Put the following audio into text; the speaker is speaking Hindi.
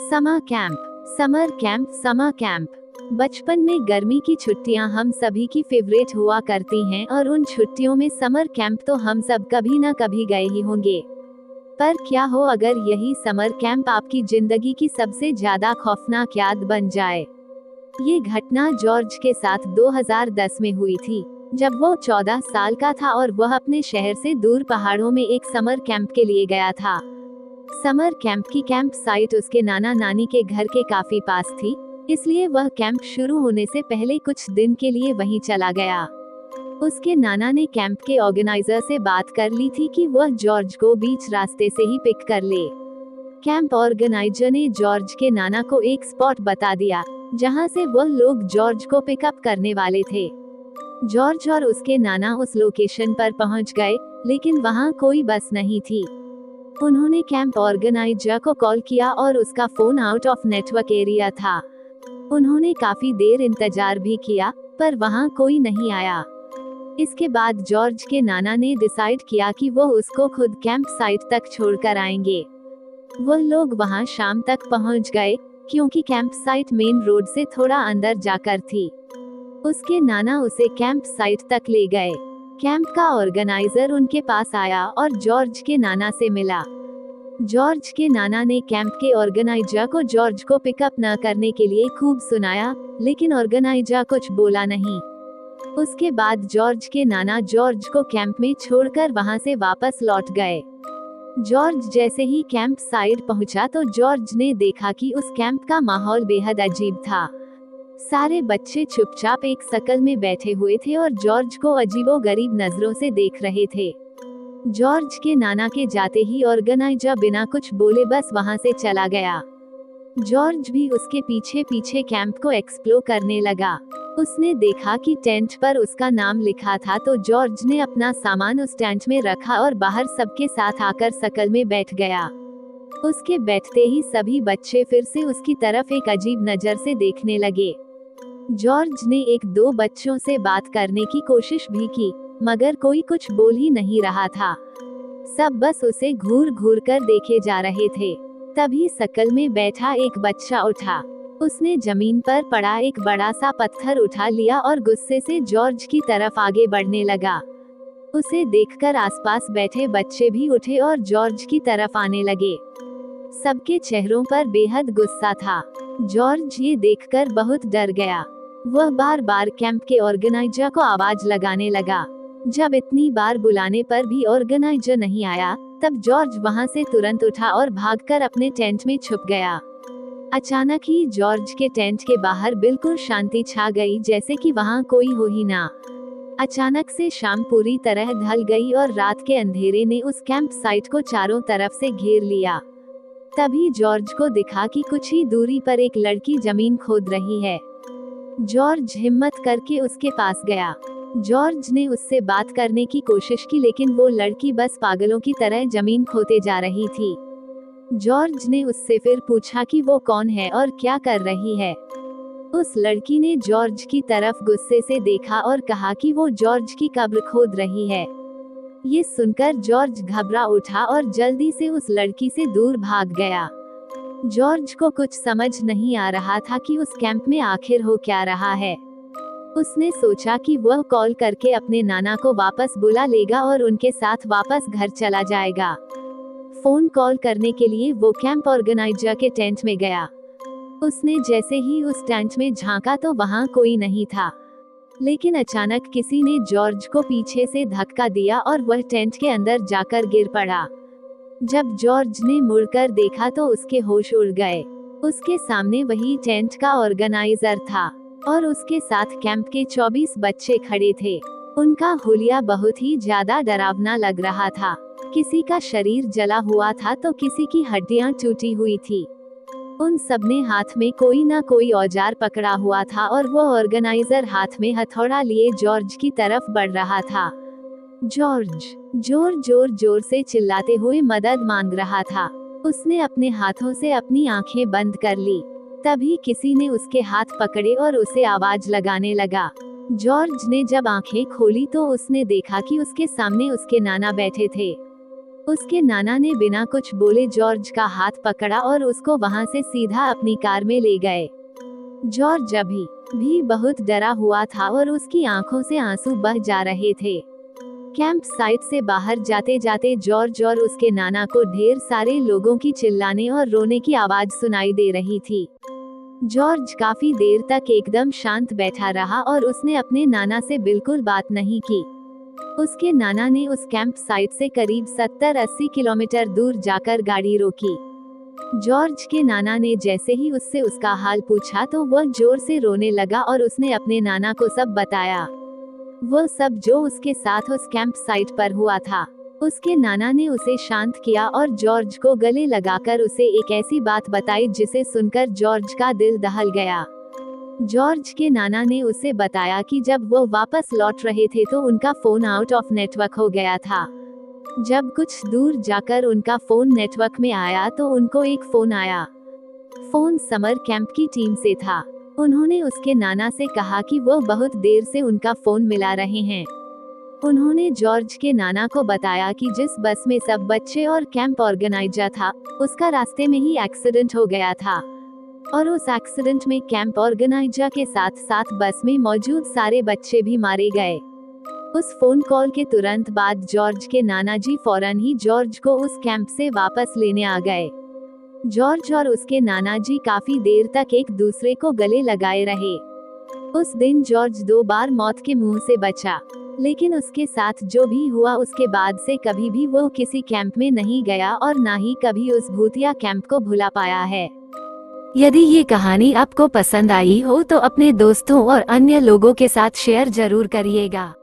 Summer camp. Summer camp, summer camp. बचपन में गर्मी की छुट्टियां हम सभी की फेवरेट हुआ करती हैं और उन छुट्टियों में समर कैंप तो हम सब कभी ना कभी गए ही होंगे। पर क्या हो अगर यही समर कैंप आपकी जिंदगी की सबसे ज्यादा खौफनाक याद बन जाए। ये घटना जॉर्ज के साथ 2010 में हुई थी, जब वो 14 साल का था और वह अपने शहर से दूर पहाड़ों में एक समर कैंप के लिए गया था। समर कैंप की कैंप साइट उसके नाना नानी के घर के काफी पास थी, इसलिए वह कैंप शुरू होने से पहले कुछ दिन के लिए वहीं चला गया। उसके नाना ने कैंप के ऑर्गेनाइजर से बात कर ली थी कि वह जॉर्ज को बीच रास्ते से ही पिक कर ले। कैंप ऑर्गेनाइजर ने जॉर्ज के नाना को एक स्पॉट बता दिया, जहां से वह लोग जॉर्ज को पिकअप करने वाले थे। जॉर्ज और उसके नाना उस लोकेशन पर पहुंच गए, लेकिन वहां कोई बस नहीं थी। उन्होंने कैंप ऑर्गेनाइजर को कॉल किया और उसका phone out of network area था। उन्होंने काफी देर इंतजार भी किया, पर वहां कोई नहीं आया। इसके बाद जॉर्ज के नाना ने डिसाइड किया कि वो उसको खुद कैंप साइट तक छोड़कर आएंगे। वो लोग वहां शाम तक पहुंच गए, क्योंकि कैंप साइट मेन रोड से थोड़ा अंदर जाकर थी। उसके नाना उसे कैंप साइट तक ले गए। कैंप का ऑर्गेनाइजर उनके पास आया और जॉर्ज के नाना से मिला। जॉर्ज के नाना ने कैंप के ऑर्गेनाइजर को जॉर्ज को पिकअप न करने के लिए खूब सुनाया, लेकिन ऑर्गेनाइजर कुछ बोला नहीं। उसके बाद जॉर्ज के नाना जॉर्ज को कैंप में छोड़कर वहां से वापस लौट गए। जॉर्ज जैसे ही कैंप साइट पहुंचा तो जॉर्ज ने देखा कि उस कैंप का माहौल बेहद अजीब था। सारे बच्चे चुपचाप एक सर्कल में बैठे हुए थे और जॉर्ज को अजीबोगरीब नजरों से देख रहे थे। जॉर्ज के नाना के जाते ही ऑर्गेनाइजर बिना कुछ बोले बस वहां से चला गया। जॉर्ज भी उसके पीछे पीछे कैंप को एक्सप्लोर करने लगा। उसने देखा कि टेंट पर उसका नाम लिखा था, तो जॉर्ज ने अपना सामान उस टेंट में रखा और बाहर सबके साथ आकर सर्कल में बैठ गया। उसके बैठते ही सभी बच्चे फिर से उसकी तरफ एक अजीब नजर से देखने लगे। जॉर्ज ने एक दो बच्चों से बात करने की कोशिश भी की, मगर कोई कुछ बोल ही नहीं रहा था। सब बस उसे घूर घूर कर देखे जा रहे थे। तभी सर्कल में बैठा एक बच्चा उठा। उसने जमीन पर पड़ा एक बड़ा सा पत्थर उठा लिया और गुस्से से जॉर्ज की तरफ आगे बढ़ने लगा। उसे देखकर आसपास बैठे बच्चे भी उठे और जॉर्ज की तरफ आने लगे। सबके चेहरों पर बेहद गुस्सा था। जॉर्ज ये देखकर बहुत डर गया। वह बार बार कैंप के ऑर्गेनाइजर को आवाज लगाने लगा। जब इतनी बार बुलाने पर भी ऑर्गेनाइजर नहीं आया, तब जॉर्ज वहां से तुरंत उठा और भागकर अपने टेंट में छुप गया। अचानक ही जॉर्ज के टेंट के बाहर बिल्कुल शांति छा गई, जैसे कि वहां कोई हो ही ना। अचानक से शाम पूरी तरह ढल गई और रात के अंधेरे ने उस कैंप साइट को चारों तरफ से घेर लिया। तभी जॉर्ज को दिखा कि कुछ ही दूरी पर एक लड़की जमीन खोद रही है। जॉर्ज हिम्मत करके उसके पास गया। जॉर्ज ने उससे बात करने की कोशिश की, लेकिन वो लड़की बस पागलों की तरह जमीन खोदे जा रही थी। जॉर्ज ने उससे फिर पूछा कि वो कौन है और क्या कर रही है। उस लड़की ने जॉर्ज की तरफ गुस्से से देखा और कहा कि वो जॉर्ज की कब्र खोद रही है। ये सुनकर जॉर्ज घबरा उठा और जल्दी से उस लड़की से दूर भाग गया। जॉर्ज को कुछ समझ नहीं आ रहा था कि उस कैंप में आखिर हो क्या रहा है। उसने सोचा कि वह कॉल करके अपने नाना को वापस बुला लेगा और उनके साथ वापस घर चला जाएगा। फोन कॉल करने के लिए वो कैंप ऑर्गेनाइजर के टेंट में गया। उसने जैसे ही उस टेंट में झांका तो वहां कोई नहीं था, लेकिन अचानक किसी ने जॉर्ज को पीछे से धक्का दिया और वह टेंट के अंदर जाकर गिर पड़ा। जब जॉर्ज ने मुड़कर देखा तो उसके होश उड़ गए। उसके सामने वही टेंट का ऑर्गेनाइजर था और उसके साथ कैंप के 24 बच्चे खड़े थे। उनका हुलिया बहुत ही ज्यादा डरावना लग रहा था। किसी का शरीर जला हुआ था तो किसी की हड्डियां टूटी हुई थी। उन सबने हाथ में कोई ना कोई औजार पकड़ा हुआ था और वो ऑर्गेनाइजर हाथ में हथौड़ा लिए जॉर्ज की तरफ बढ़ रहा था। जॉर्ज जोर से चिल्लाते हुए मदद मांग रहा था। उसने अपने हाथों से अपनी आंखें बंद कर ली। तभी किसी ने उसके हाथ पकड़े और उसे आवाज लगाने लगा। जॉर्ज ने जब आंखें खोली तो उसने देखा कि उसके सामने उसके नाना बैठे थे। उसके नाना ने बिना कुछ बोले जॉर्ज का हाथ पकड़ा और उसको वहां से सीधा अपनी कार में ले गए। जॉर्ज अभी भी बहुत डरा हुआ था और उसकी आंखों से आंसू बह जा रहे थे। कैंप साइट से बाहर जाते जाते जॉर्ज और उसके नाना को ढेर सारे लोगों की चिल्लाने और रोने की आवाज सुनाई दे रही थी। जॉर्ज काफी देर तक एकदम शांत बैठा रहा और उसने अपने नाना से बिल्कुल बात नहीं की। उसके नाना ने उस कैंप साइट से करीब 70-80 किलोमीटर दूर जाकर गाड़ी रोकी। जॉर्ज के नाना ने जैसे ही उससे उसका हाल पूछा तो वह जोर से रोने लगा और उसने अपने नाना को सब बताया, वो सब जो उसके साथ उस कैंप साइट पर हुआ था। उसके नाना ने उसे शांत किया और जॉर्ज को गले लगाकर उसे एक ऐसी बात बताई जिसे सुनकर जॉर्ज का दिल दहल गया। जॉर्ज के नाना ने उसे बताया कि जब वो वापस लौट रहे थे तो उनका फोन आउट ऑफ नेटवर्क हो गया था। जब कुछ दूर जाकर उनका फोन नेटवर्क में आया तो उनको एक फोन आया। फोन समर कैंप की टीम से था। उन्होंने उसके नाना से कहा कि वो बहुत देर से उनका फोन मिला रहे हैं। उन्होंने जॉर्ज के नाना को बताया कि जिस बस में सब बच्चे और कैंप ऑर्गेनाइजर था, उसका रास्ते में ही एक्सीडेंट हो गया था और उस एक्सीडेंट में कैंप ऑर्गेनाइजर के साथ साथ बस में मौजूद सारे बच्चे भी मारे गए। उस फोन कॉल के तुरंत बाद जॉर्ज के नाना जी फौरन ही जॉर्ज को उस कैंप से वापस लेने आ गए। जॉर्ज और उसके नाना जी काफी देर तक एक दूसरे को गले लगाए रहे। उस दिन जॉर्ज 2 बार मौत के मुंह से बचा, लेकिन उसके साथ जो भी हुआ उसके बाद से कभी भी वो किसी कैंप में नहीं गया और ना ही कभी उस भूतिया कैंप को भुला पाया है। यदि ये कहानी आपको पसंद आई हो तो अपने दोस्तों और अन्य लोगों के साथ शेयर जरूर करिएगा।